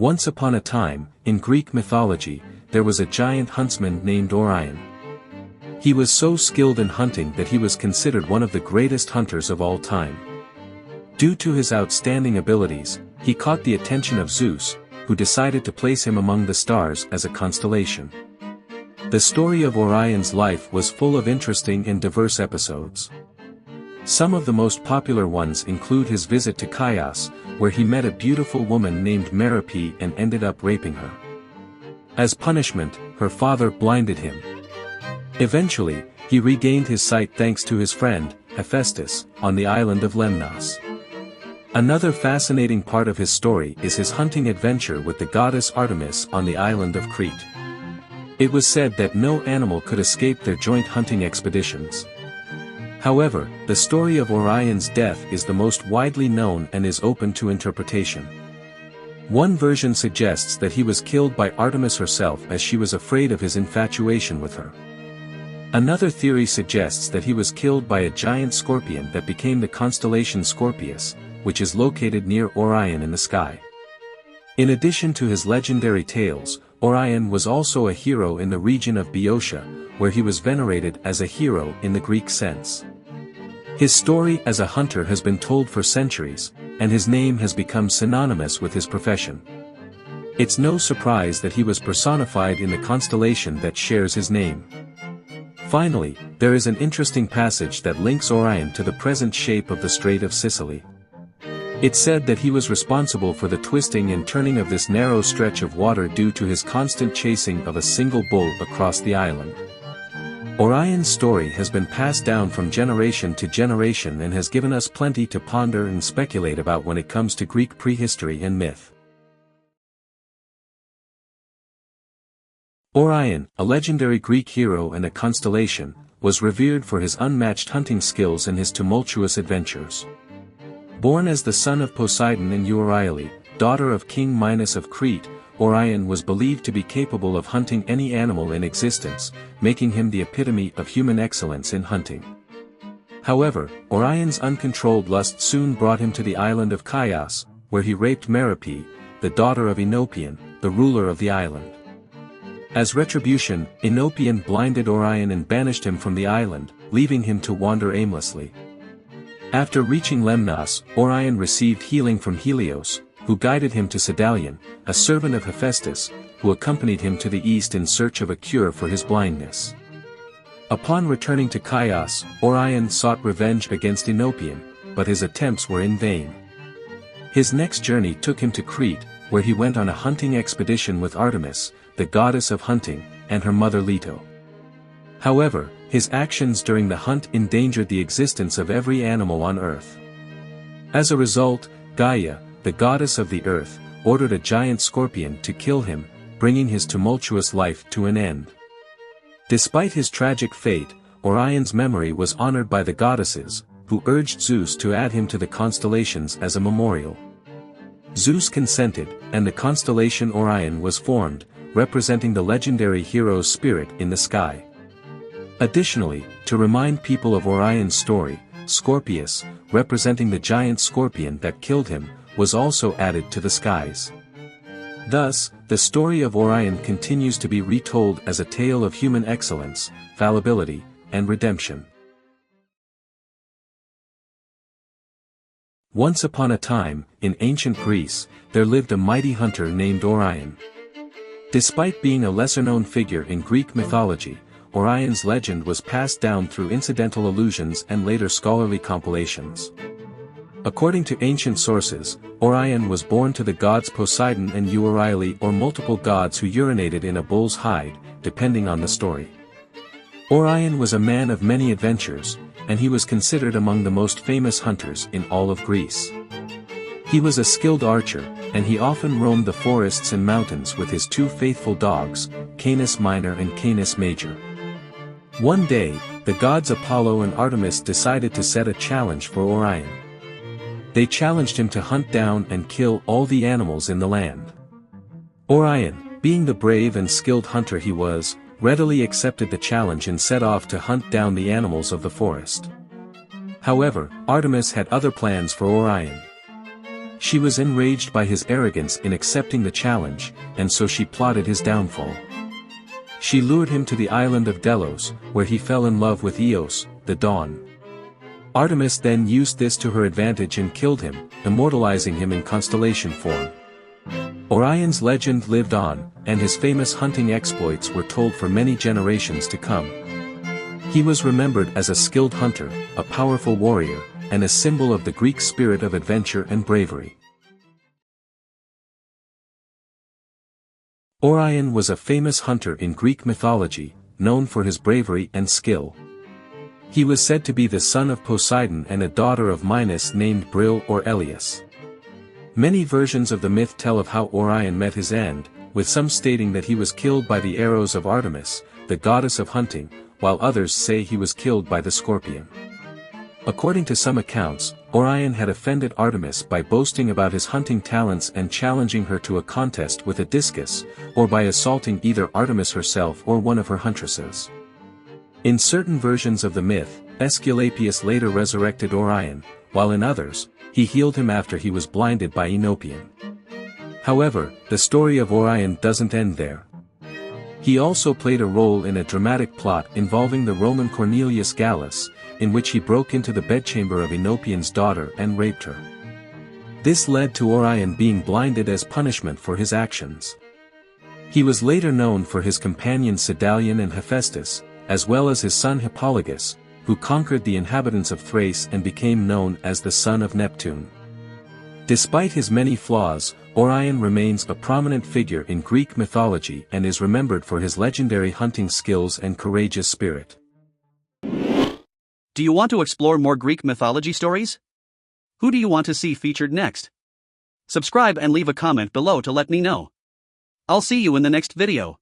Once upon a time, in Greek mythology, there was a giant huntsman named Orion. He was so skilled in hunting that he was considered one of the greatest hunters of all time. Due to his outstanding abilities, he caught the attention of Zeus, who decided to place him among the stars as a constellation. The story of Orion's life was full of interesting and diverse episodes. Some of the most popular ones include his visit to Chios, where he met a beautiful woman named Merope and ended up raping her. As punishment, her father blinded him. Eventually, he regained his sight thanks to his friend, Hephaestus, on the island of Lemnos. Another fascinating part of his story is his hunting adventure with the goddess Artemis on the island of Crete. It was said that no animal could escape their joint hunting expeditions. However, the story of Orion's death is the most widely known and is open to interpretation. One version suggests that he was killed by Artemis herself as she was afraid of his infatuation with her. Another theory suggests that he was killed by a giant scorpion that became the constellation Scorpius, which is located near Orion in the sky. In addition to his legendary tales, Orion was also a hero in the region of Boeotia, where he was venerated as a hero in the Greek sense. His story as a hunter has been told for centuries, and his name has become synonymous with his profession. It's no surprise that he was personified in the constellation that shares his name. Finally, there is an interesting passage that links Orion to the present shape of the Strait of Sicily. It's said that he was responsible for the twisting and turning of this narrow stretch of water due to his constant chasing of a single bull across the island. Orion's story has been passed down from generation to generation and has given us plenty to ponder and speculate about when it comes to Greek prehistory and myth. Orion, a legendary Greek hero and a constellation, was revered for his unmatched hunting skills and his tumultuous adventures. Born as the son of Poseidon and Euryale, daughter of King Minos of Crete, Orion was believed to be capable of hunting any animal in existence, making him the epitome of human excellence in hunting. However, Orion's uncontrolled lust soon brought him to the island of Chios, where he raped Merope, the daughter of Enopion, the ruler of the island. As retribution, Enopion blinded Orion and banished him from the island, leaving him to wander aimlessly. After reaching Lemnos, Orion received healing from Helios, who guided him to Sedalion, a servant of Hephaestus, who accompanied him to the east in search of a cure for his blindness. Upon returning to Chios, Orion sought revenge against Enopion, but his attempts were in vain. His next journey took him to Crete, where he went on a hunting expedition with Artemis, the goddess of hunting, and her mother Leto. However, his actions during the hunt endangered the existence of every animal on Earth. As a result, Gaia, the goddess of the earth, ordered a giant scorpion to kill him, bringing his tumultuous life to an end. Despite his tragic fate, Orion's memory was honored by the goddesses, who urged Zeus to add him to the constellations as a memorial. Zeus consented, and the constellation Orion was formed, representing the legendary hero's spirit in the sky. Additionally, to remind people of Orion's story, Scorpius, representing the giant scorpion that killed him, was also added to the skies. Thus, the story of Orion continues to be retold as a tale of human excellence, fallibility, and redemption. Once upon a time, in ancient Greece, there lived a mighty hunter named Orion. Despite being a lesser-known figure in Greek mythology, Orion's legend was passed down through incidental allusions and later scholarly compilations. According to ancient sources, Orion was born to the gods Poseidon and Euryale, or multiple gods who urinated in a bull's hide, depending on the story. Orion was a man of many adventures, and he was considered among the most famous hunters in all of Greece. He was a skilled archer, and he often roamed the forests and mountains with his two faithful dogs, Canis Minor and Canis Major. One day, the gods Apollo and Artemis decided to set a challenge for Orion. They challenged him to hunt down and kill all the animals in the land. Orion, being the brave and skilled hunter he was, readily accepted the challenge and set off to hunt down the animals of the forest. However, Artemis had other plans for Orion. She was enraged by his arrogance in accepting the challenge, and so she plotted his downfall. She lured him to the island of Delos, where he fell in love with Eos, the Dawn. Artemis then used this to her advantage and killed him, immortalizing him in constellation form. Orion's legend lived on, and his famous hunting exploits were told for many generations to come. He was remembered as a skilled hunter, a powerful warrior, and a symbol of the Greek spirit of adventure and bravery. Orion was a famous hunter in Greek mythology, known for his bravery and skill. He was said to be the son of Poseidon and a daughter of Minos named Bril or Elias. Many versions of the myth tell of how Orion met his end, with some stating that he was killed by the arrows of Artemis, the goddess of hunting, while others say he was killed by the scorpion. According to some accounts, Orion had offended Artemis by boasting about his hunting talents and challenging her to a contest with a discus, or by assaulting either Artemis herself or one of her huntresses. In certain versions of the myth, Aesculapius later resurrected Orion, while in others, he healed him after he was blinded by Enopion. However, the story of Orion doesn't end there. He also played a role in a dramatic plot involving the Roman Cornelius Gallus, in which he broke into the bedchamber of Enopion's daughter and raped her. This led to Orion being blinded as punishment for his actions. He was later known for his companions Sedalion and Hephaestus, as well as his son Hippologus, who conquered the inhabitants of Thrace and became known as the son of Neptune. Despite his many flaws, Orion remains a prominent figure in Greek mythology and is remembered for his legendary hunting skills and courageous spirit. Do you want to explore more Greek mythology stories? Who do you want to see featured next? Subscribe and leave a comment below to let me know. I'll see you in the next video.